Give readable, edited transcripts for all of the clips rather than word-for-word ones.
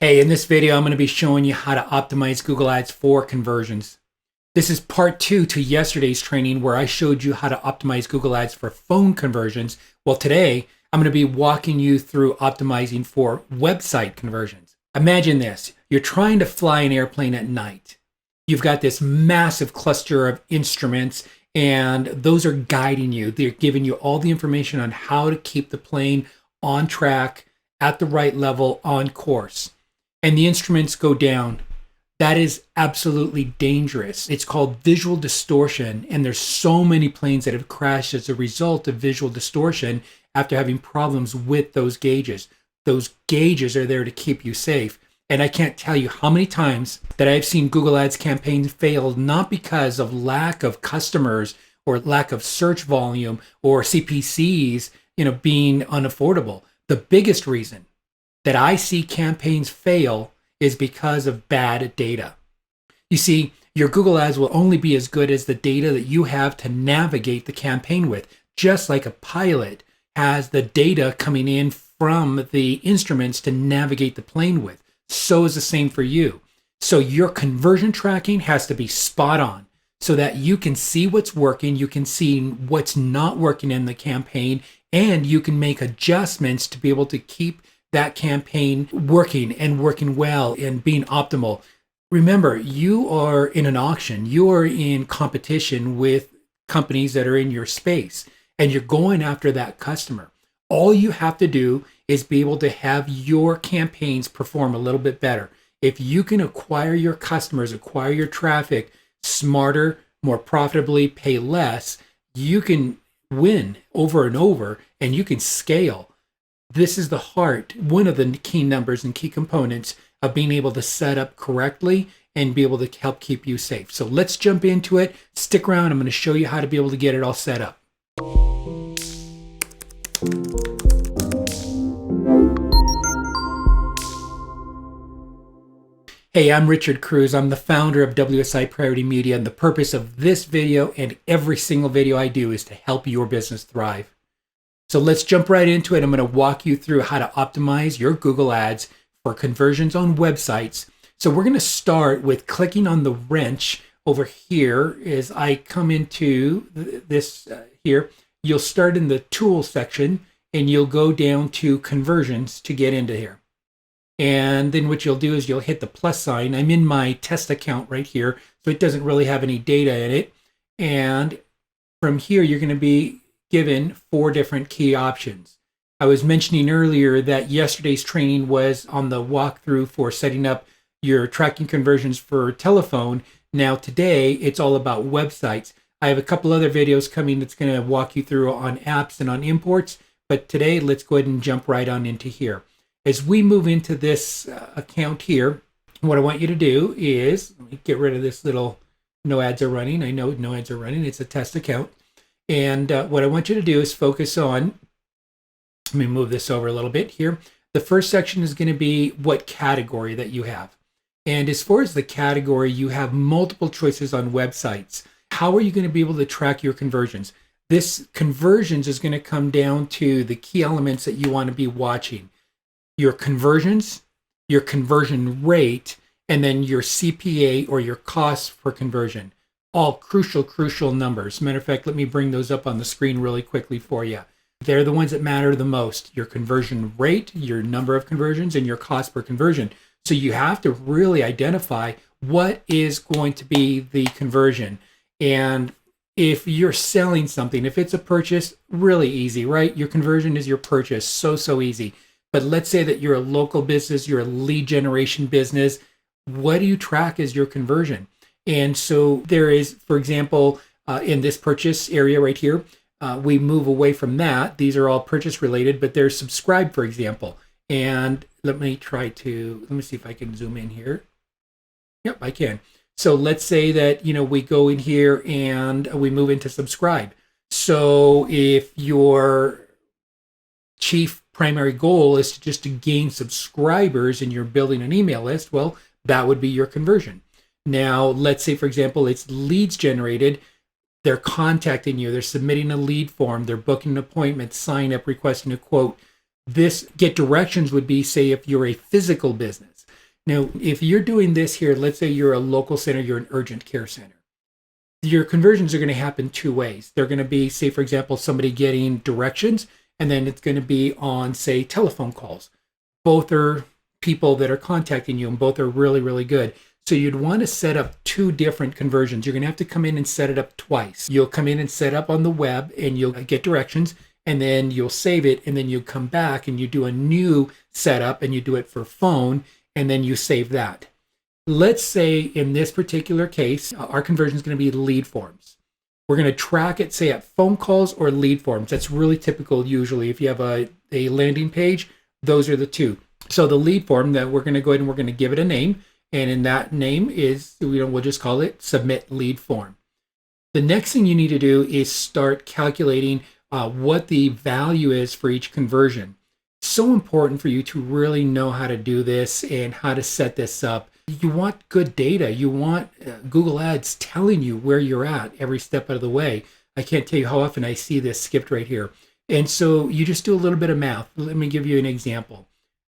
Hey, in this video, I'm going to be showing you how to optimize Google Ads for conversions. This is part 2 to yesterday's training where I showed you how to optimize Google Ads for phone conversions. Well, today, I'm going to be walking you through optimizing for website conversions. Imagine this. You're trying to fly an airplane at night. You've got this massive cluster of instruments, and those are guiding you. They're giving you all the information on how to keep the plane on track, at the right level, on course. And the instruments go down. That is absolutely dangerous. It's called visual distortion, and there's so many planes that have crashed as a result of visual distortion after having problems with those gauges. Those gauges are there to keep you safe. And I can't tell you how many times that I've seen Google Ads campaigns fail, not because of lack of customers or lack of search volume or CPCs, being unaffordable. The biggest reason that I see campaigns fail is because of bad data. You see, your Google Ads will only be as good as the data that you have to navigate the campaign with, just like a pilot has the data coming in from the instruments to navigate the plane with. So is the same for you. So your conversion tracking has to be spot on so that you can see what's working, you can see what's not working in the campaign, and you can make adjustments to be able to keep that campaign working and working well and being optimal. Remember, you are in an auction. You are in competition with companies that are in your space, and you're going after that customer. All you have to do is be able to have your campaigns perform a little bit better. If you can acquire your customers, acquire your traffic smarter, more profitably, pay less, you can win over and over, and you can scale. This is the heart, one of the key numbers and key components of being able to set up correctly and be able to help keep you safe. So let's jump into it. Stick around. I'm going to show you how to be able to get it all set up. Hey, I'm Richard Cruz. I'm the founder of WSI Priority Media, and the purpose of this video and every single video I do is to help your business thrive. So let's jump right into it. I'm going to walk you through how to optimize your Google Ads for conversions on websites. So we're going to start with clicking on the wrench over here. As I come into this here, you'll start in the Tools section and you'll go down to Conversions to get into here. And then what you'll do is you'll hit the plus sign. I'm in my test account right here, so it doesn't really have any data in it. And from here, you're going to be given 4 different key options. I was mentioning earlier that yesterday's training was on the walkthrough for setting up your tracking conversions for telephone. Now today, it's all about websites. I have a couple other videos coming that's going to walk you through on apps and on imports, but today let's go ahead and jump right on into here. As we move into this account here, what I want you to do is, let me get rid of this little no ads are running. I know no ads are running. It's a test account. And what I want you to do is focus on, let me move this over a little bit here. The first section is going to be what category that you have. And as far as the category, you have multiple choices on websites. How are you going to be able to track your conversions? This conversions is going to come down to the key elements that you want to be watching. Your conversions, your conversion rate, and then your CPA or your cost per conversion. All crucial numbers. Matter of fact, let me bring those up on the screen really quickly for you. They're the ones that matter the most. Your conversion rate, your number of conversions, and your cost per conversion. So you have to really identify what is going to be the conversion. And if you're selling something, if it's a purchase, really easy, right? Your conversion is your purchase. So easy. But let's say that you're a local business, you're a lead generation business. What do you track as your conversion? And so there is, for example, in this purchase area right here, we move away from that. These are all purchase related, but there's subscribe, for example. And let me see if I can zoom in here. Yep, I can. So let's say that, we go in here and we move into subscribe. So if your chief primary goal is to gain subscribers and you're building an email list, well, that would be your conversion. Now, let's say, for example, it's leads generated. They're contacting you. They're submitting a lead form. They're booking an appointment, sign up, requesting a quote. This get directions would be, say, if you're a physical business. Now, if you're doing this here, let's say you're a local center, you're an urgent care center. Your conversions are going to happen two ways. They're going to be, say, for example, somebody getting directions, and then it's going to be on, say, telephone calls. Both are people that are contacting you, and both are really, really good. So you'd want to set up two different conversions. You're going to have to come in and set it up twice. You'll come in and set up on the web, and you'll get directions, and then you'll save it, and then you come back and you do a new setup, and you do it for phone, and then you save that. Let's say in this particular case, our conversion is going to be lead forms. We're going to track it, say, at phone calls or lead forms. That's really typical usually. If you have a landing page, those are the two. So the lead form, that we're going to go ahead and we're going to give it a name. And in that name is, we'll just call it submit lead form. The next thing you need to do is start calculating what the value is for each conversion. So important for you to really know how to do this and how to set this up. You want good data. You want Google Ads telling you where you're at every step of the way. I can't tell you how often I see this skipped right here. And so you just do a little bit of math. Let me give you an example.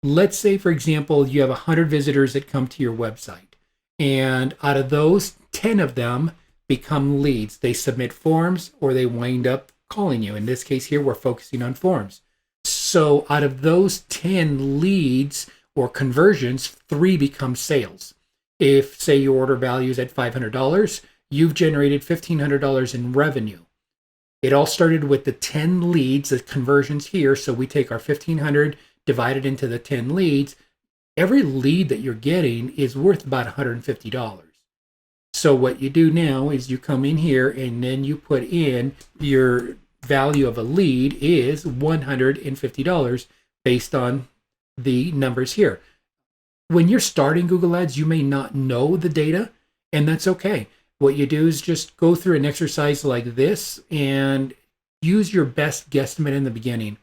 Let's say, for example, you have 100 visitors that come to your website. And out of those, 10 of them become leads. They submit forms or they wind up calling you. In this case here, we're focusing on forms. So out of those 10 leads or conversions, 3 become sales. If, say, your order value is at $500, you've generated $1,500 in revenue. It all started with the 10 leads, the conversions here. So we take our $1,500 divided into the 10 leads. Every lead that you're getting is worth about $150. So what you do now is you come in here and then you put in your value of a lead is $150 based on the numbers here. When you're starting Google Ads, you may not know the data, and that's okay. What you do is just go through an exercise like this and use your best guesstimate in the beginning.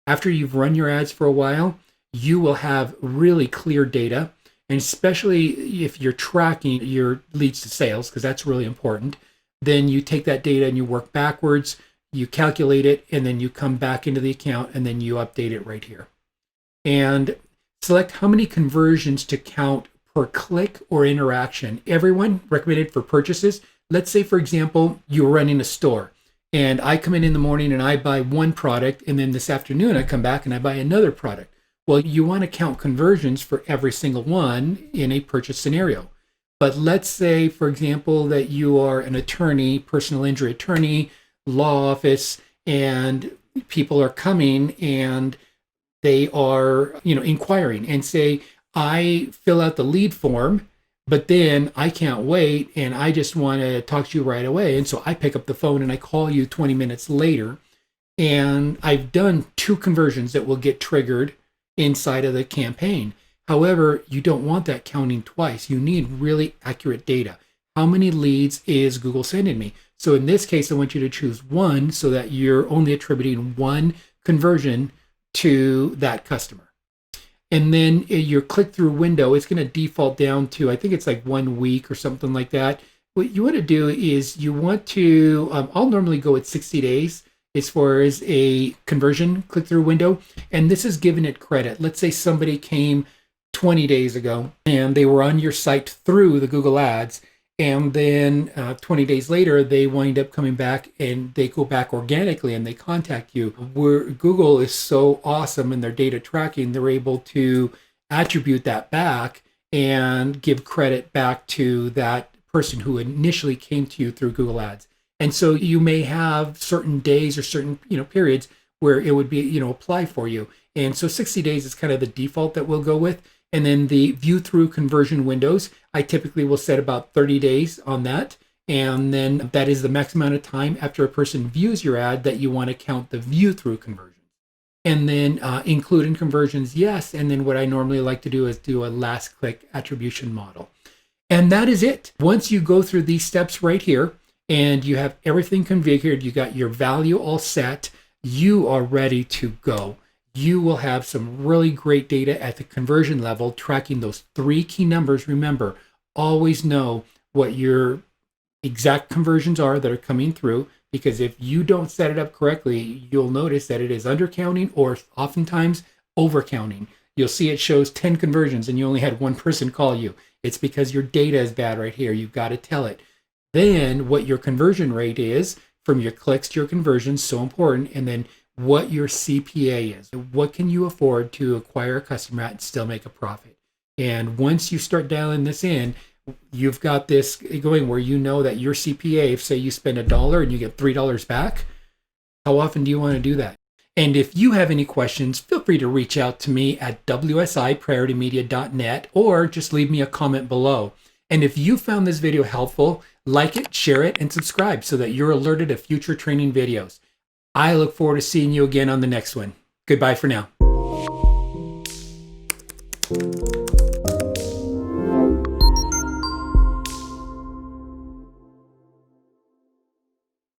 After you've run your ads for a while, you will have really clear data, and especially if you're tracking your leads to sales, because that's really important, then you take that data and you work backwards, you calculate it, and then you come back into the account and then you update it right here. And select how many conversions to count per click or interaction. Everyone recommended for purchases. Let's say, for example, you're running a store and I come in the morning and I buy one product, and then this afternoon I come back and I buy another product. Well, you want to count conversions for every single one in a purchase scenario. But let's say, for example, that you are an attorney, personal injury attorney, law office, and people are coming and they are, inquiring and say, I fill out the lead form, but then I can't wait and I just want to talk to you right away. And so I pick up the phone and I call you 20 minutes later, and I've done 2 conversions that will get triggered inside of the campaign. However, you don't want that counting twice. You need really accurate data. How many leads is Google sending me? So in this case, I want you to choose 1 so that you're only attributing 1 conversion to that customer. And then your click-through window is going to default down to, I think it's like 1 week or something like that. What you want to do is you want to, I'll normally go at 60 days as far as a conversion click-through window. And this is giving it credit. Let's say somebody came 20 days ago and they were on your site through the Google Ads. And then 20 days later, they wind up coming back and they go back organically and they contact you. Where Google is so awesome in their data tracking, they're able to attribute that back and give credit back to that person who initially came to you through Google Ads. And so you may have certain days or certain periods where it would be apply for you. And so 60 days is kind of the default that we'll go with. And then the view through conversion windows, I typically will set about 30 days on that. And then that is the max amount of time after a person views your ad that you want to count the view through conversions. And then include in conversions, yes. And then what I normally like to do is do a last click attribution model. And that is it. Once you go through these steps right here and you have everything configured, you got your value all set, you are ready to go. You will have some really great data at the conversion level, tracking those 3 key numbers. Remember, always know what your exact conversions are that are coming through, because if you don't set it up correctly, you'll notice that it is undercounting or oftentimes overcounting. You'll see it shows 10 conversions and you only had one person call you. It's because your data is bad right here. You've got to tell it. Then what your conversion rate is from your clicks to your conversions, so important. And then what your CPA is. What can you afford to acquire a customer at and still make a profit? And once you start dialing this in, you've got this going where you know that your CPA, if say you spend $1 and you get $3 back, how often do you want to do that? And if you have any questions, feel free to reach out to me at wsiprioritymedia.net or just leave me a comment below. And if you found this video helpful, like it, share it, and subscribe so that you're alerted of future training videos. I look forward to seeing you again on the next one. Goodbye for now.